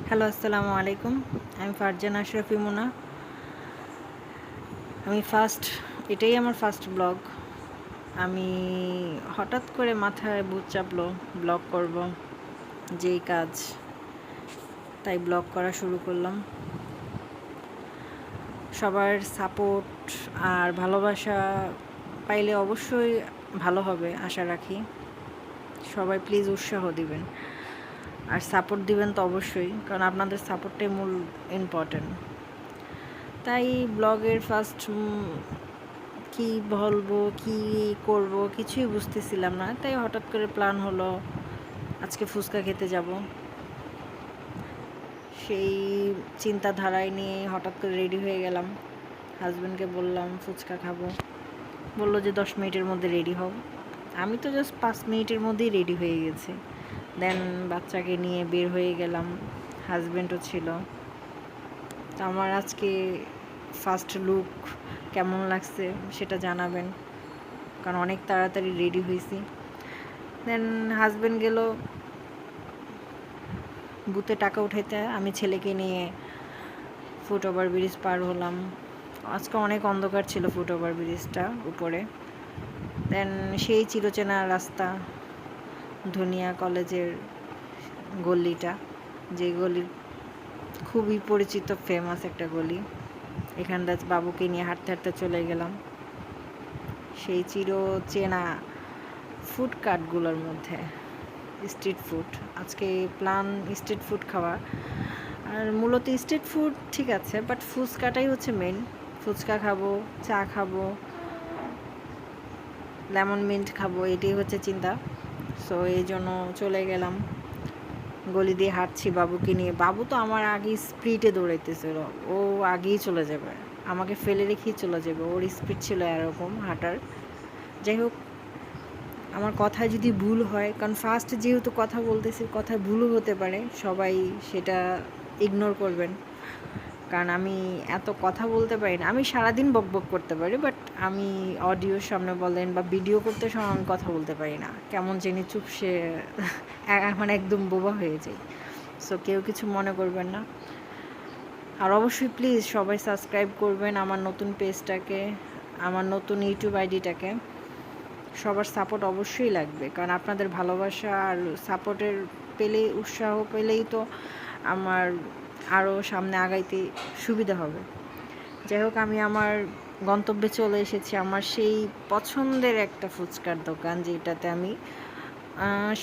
Hello, আসসালামু আলাইকুম। আমি ফারজানা আশরাফি মুনা। এটাই আমার ফার্স্ট ব্লগ। আমি হঠাৎ করে মাথায় ভূত চাপলো ব্লগ করব, যেই কাজ, তাই ব্লগ করা শুরু করলাম। সবার সাপোর্ট আর ভালোবাসা পাইলে অবশ্যই ভালো হবে আশা রাখি। সবাই প্লিজ উৎসাহ দিবেন আর সাপোর্ট দিবেন তো অবশ্যই, কারণ আপনাদের সাপোর্টটাই মূল ইম্পর্টেন্ট। তাই ব্লগের ফার্স্ট কি বলবো, কি করব কিছুই বুঝতেছিলাম না। তাই হঠাৎ করে প্ল্যান হলো আজকে ফুচকা খেতে যাব। সেই চিন্তাধারায় নিয়ে হঠাৎ করে রেডি হয়ে গেলাম। হাজব্যান্ডকে বললাম ফুচকা খাবো, বললো যে 10 মিনিটের মধ্যে রেডি হও। আমি তো জাস্ট 5 মিনিটের মধ্যেই রেডি হয়ে গেছি। দেন বাচ্চাকে নিয়ে বের হয়ে গেলাম, হাজব্যান্ডও ছিল। তো আমার আজকে ফার্স্ট লুক কেমন লাগছে সেটা জানাবেন, কারণ অনেক তাড়াতাড়ি রেডি হয়েছি। দেন হাজব্যান্ড গেল বুথে টাকা উঠাইতে, আমি ছেলেকে নিয়ে ফুট ওভার ব্রিজ পার হলাম। আজকে অনেক অন্ধকার ছিল ফুট ওভার ব্রিজটা উপরে। দেন সেই চিরচেনা রাস্তা, ধনিয়া কলেজের গলিটা, যে গলি খুবই পরিচিত, ফেমাস একটা গলি। এখানটা বাবুকে নিয়ে হাঁটতে হাঁটতে চলে গেলাম সেই চিরচেনা ফুডকার্টগুলোর মধ্যে। স্ট্রিট ফুড, আজকে প্ল্যান স্ট্রিট ফুড খাওয়া। আর মূলত স্ট্রিট ফুড ঠিক আছে, বাট ফুচকাটাই হচ্ছে মেন। ফুচকা খাবো, চা খাবো, লেমন মিন্ট খাবো, এটাই হচ্ছে চিন্তা। সো এই জন্য চলে গেলাম, গলি দিয়ে হাঁটছি বাবুকে নিয়ে। বাবু তো আমার আগেই স্পিডে দৌড়াইতেছিল, ও আগেই চলে যাবে, আমাকে ফেলে রেখেই চলে যাবে, ওর স্পিড ছিল এরকম হাঁটার। যাই হোক, আমার কথায় যদি ভুল হয়, কারণ ফার্স্ট যেহেতু কথা বলতেছি, কথায় ভুলও হতে পারে, সবাই সেটা ইগনোর করবেন। কারণ আমি এত কথা বলতে পারি না। আমি সারাদিন বকবক করতে পারি, বাট আমি অডিওর সামনে বলেন বা ভিডিও করতে সময় আমি কথা বলতে পারি না, কেমন জানি চুপসে মানে একদম বোবা হয়ে যাই। সো কেউ কিছু মনে করবেন না। আর অবশ্যই প্লিজ সবাই সাবস্ক্রাইব করবেন আমার নতুন পেজটাকে, আমার নতুন ইউটিউব আইডিটাকে। সবার সাপোর্ট অবশ্যই লাগবে, কারণ আপনাদের ভালোবাসা আর সাপোর্টের উৎসাহ পেলেই তো আমার আরও সামনে আগাইতে সুবিধা হবে। যাই হোক, আমি আমার গন্তব্যে চলে এসেছি, আমার সেই পছন্দের একটা ফুচকার দোকান, যেটাতে আমি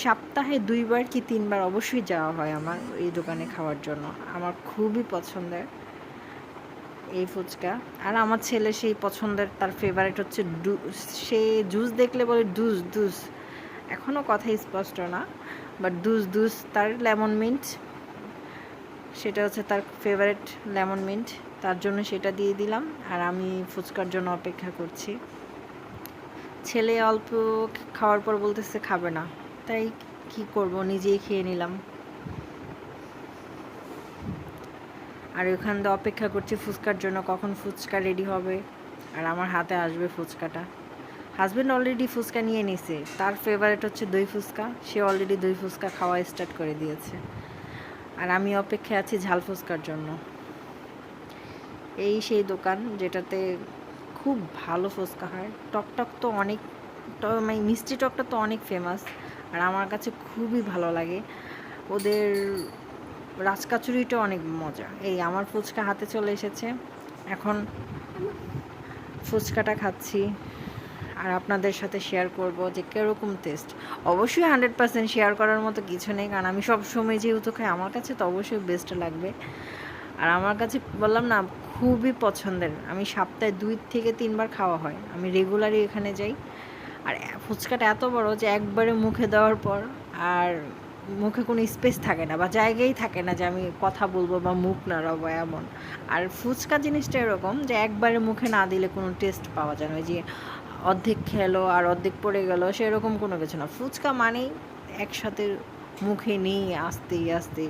সপ্তাহে 2বার কি 3বার অবশ্যই যাওয়া হয় আমার এই দোকানে খাওয়ার জন্য। আমার খুবই পছন্দের এই ফুচকা। আর আমার ছেলে সেই পছন্দের, তার ফেভারিট হচ্ছে সে জুস দেখলে বলে ডুস ডুস, এখনও কথা স্পষ্ট না, বাট ডুস ডুস, তার লেমন মিন্ট, সেটা হচ্ছে তার ফেভারিট লেমন মিন্ট, তার জন্য সেটা দিয়ে দিলাম। আর আমি ফুচকার জন্য অপেক্ষা করছি। ছেলে অল্প খাওয়ার পর বলতেছে খাবে না, তাই কি করব, নিজেই খেয়ে নিলাম। আর ওখান দিয়ে অপেক্ষা করছি ফুচকার জন্য, কখন ফুচকা রেডি হবে আর আমার হাতে আসবে ফুচকাটা। হাজব্যান্ড অলরেডি ফুচকা নিয়ে নিছে, তার ফেভারিট হচ্ছে দই ফুচকা, সে অলরেডি দই ফুচকা খাওয়া স্টার্ট করে দিয়েছে। আর আমি অপেক্ষায় আছি ঝাল ফুচকার জন্য। এই সেই দোকান যেটাতে খুব ভালো ফুচকা হয়। টকটক তো অনেক, মানে মিষ্টি টকটা তো অনেক ফেমাস, আর আমার কাছে খুবই ভালো লাগে। ওদের রাজকাচুরিটা অনেক মজা। এই আমার ফুচকা হাতে চলে এসেছে, এখন ফুচকাটা খাচ্ছি আর আপনাদের সাথে শেয়ার করব যে কীরকম টেস্ট। অবশ্যই 100% শেয়ার করার মতো কিছু নেই, কারণ আমি সবসময় যেহেতু খাই, আমার কাছে তো অবশ্যই বেস্ট লাগবে। আর আমার কাছে বললাম না, খুবই পছন্দের। আমি সপ্তাহে 2 থেকে 3বার খাওয়া হয়, আমি রেগুলারই এখানে যাই। আর ফুচকাটা এত বড় যে একবারে মুখে দেওয়ার পর আর মুখে কোনো স্পেস থাকে না বা জায়গাই থাকে না যে আমি কথা বলবো বা মুখ নাড়াবো এমন। আর ফুচকা জিনিসটা এরকম যে একবারে মুখে না দিলে কোনো টেস্ট পাওয়া যায় না, ওই যে অর্ধেক খেলো আর অর্ধেক পড়ে গেল, সেরকম কোনো কিছু না। ফুচকা মানেই একসাথে মুখে নিয়ে আস্তে আস্তে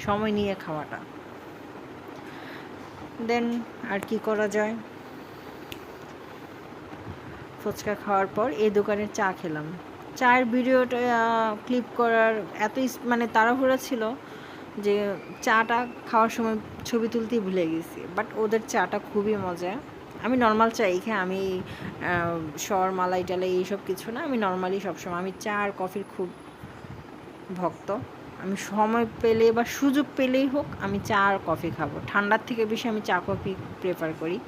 সময় নিয়ে খাওয়াটা। দেন আর কি করা যায়, ফুচকা খাওয়ার পর এই দোকানের চা খেলাম। চায়ের ভিডিওটা ক্লিপ করার এত মানে তাড়াহুড়া ছিল, যে চাটা খাওয়ার সময় ছবি তুলতেই ভুলে গেছি, বাট ওদের চাটা খুবই মজা। আমি নর্মাল চা খাই, আমি সর মালাই টালাই এইসব কিছু না, আমি নর্মালি সবসময় আমি চা আর কফির খুব ভক্ত। আমি সময় পেলে বা সুযোগ পেলেই হোক আমি চা আর কফি খাবো, ঠান্ডার থেকে বেশি আমি চা কফি প্রেফার করি।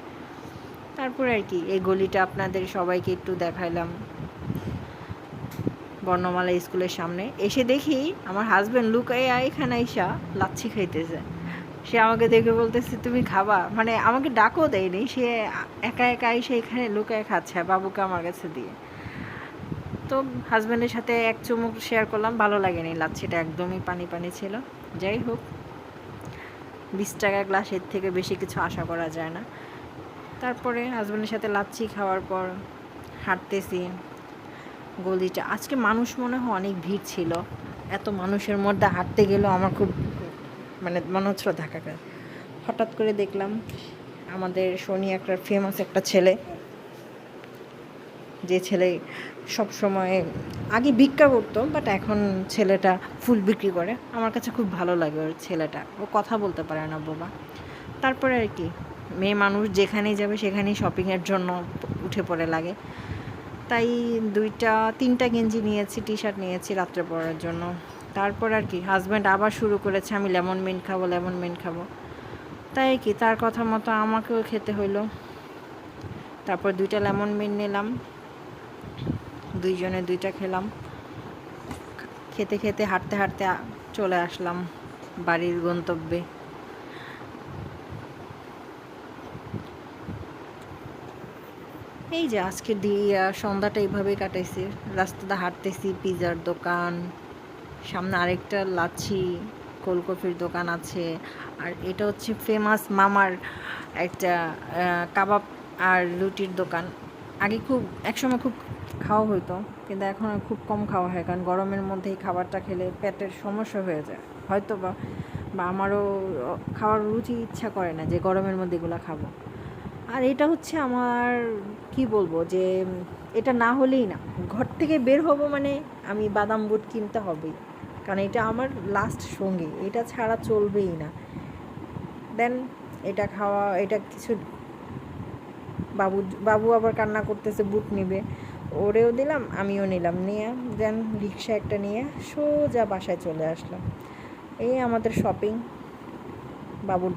তারপরে আর কি এই গলিটা আপনাদের সবাইকে একটু দেখাইলাম। বর্ণমালা স্কুলের সামনে এসে দেখি আমার হাজব্যান্ড লুকাইয়া এখানে আইসা লাচ্ছি খাইতেছে। সে আমাকে দেখে বলতেছে তুমি খাবা, মানে আমাকে ডাকও দেয়নি, সে একা একা এসে এখানে লুকায় খাচ্ছে বাবুকে আমার কাছে দিয়ে। তো হাজব্যান্ডের সাথে এক চুমুক শেয়ার করলাম, ভালো লাগেনি, লাচ্ছিটা একদমই পানি পানি ছিল। যাই হোক, 20 টাকা গ্লাস, এর থেকে বেশি কিছু আশা করা যায় না। তারপরে হাজব্যান্ডের সাথে লাচ্ছি খাওয়ার পর হাঁটতেছি গলিটা। আজকে মানুষ মনে হয় অনেক ভিড় ছিল, এত মানুষের মধ্যে হাঁটতে গেলেও আমার খুব মানে মনে হচ্ছিল ধাক্কা খায়। হঠাৎ করে দেখলাম আমাদের শনি একটা ফেমাস একটা ছেলে, যে ছেলে সব সময় আগে ভিক্ষা করতো, বাট এখন ছেলেটা ফুল বিক্রি করে। আমার কাছে খুব ভালো লাগে ওর ছেলেটা, ও কথা বলতে পারে না বাবা। তারপরে আর কি, মেয়ে মানুষ যেখানেই যাবে সেখানেই শপিংয়ের জন্য উঠে পড়ে লাগে। তাই 2-3টা গেঞ্জি নিয়েছি, টি শার্ট নিয়েছি রাত্রে পরার জন্য। তারপর আর কি হাজব্যান্ড আবার শুরু করেছে আমি লেমন মিন্ট খাবো, লেমন মিন্ট খাবো। তাই কি তার কথা মতো আমাকেও খেতে হইলো। তারপর 2টা লেমন মিন্ট নিলাম, 2জনে 2টা খেলাম। খেতে খেতে হাঁটতে হাঁটতে চলে আসলাম বাড়ির গন্তব্যে। এই যে আজকের সন্ধ্যাটা এইভাবেই কাটাইছি, রাস্তাটা হাঁটতেছি, পিজার দোকান, সামনে আরেকটা লাচ্ছি কোল্ড কফির দোকান আছে। আর এটা হচ্ছে ফেমাস মামার একটা কাবাব আর রুটির দোকান। আগে খুব একসময় খুব খাওয়া হতো, কিন্তু এখন খুব কম খাওয়া হয়, কারণ গরমের মধ্যে এই খাবারটা খেলে পেটের সমস্যা হয়ে যায় হয়তো বা আমারও খাওয়ার রুচি ইচ্ছা করে না যে গরমের মধ্যে এগুলো খাবো। আর এটা হচ্ছে আমার কি বলবো, যে এটা না হলেই না, ঘর থেকে বের হব মানে আমি বাদাম বুট কিনতে হবেই, কারণ এটা আমার লাস্ট সঙ্গী, এটা ছাড়া চলবেই না। দেন এটা খাওয়া, এটা কিছু বাবু আবার কান্না করতেছে, বুট নিবে, ওরেও দিলাম আমিও নিলাম, নিয়ে দেন রিক্সা একটা নিয়ে সোজা বাসায় চলে আসলাম। এই আমাদের শপিং, বাবুর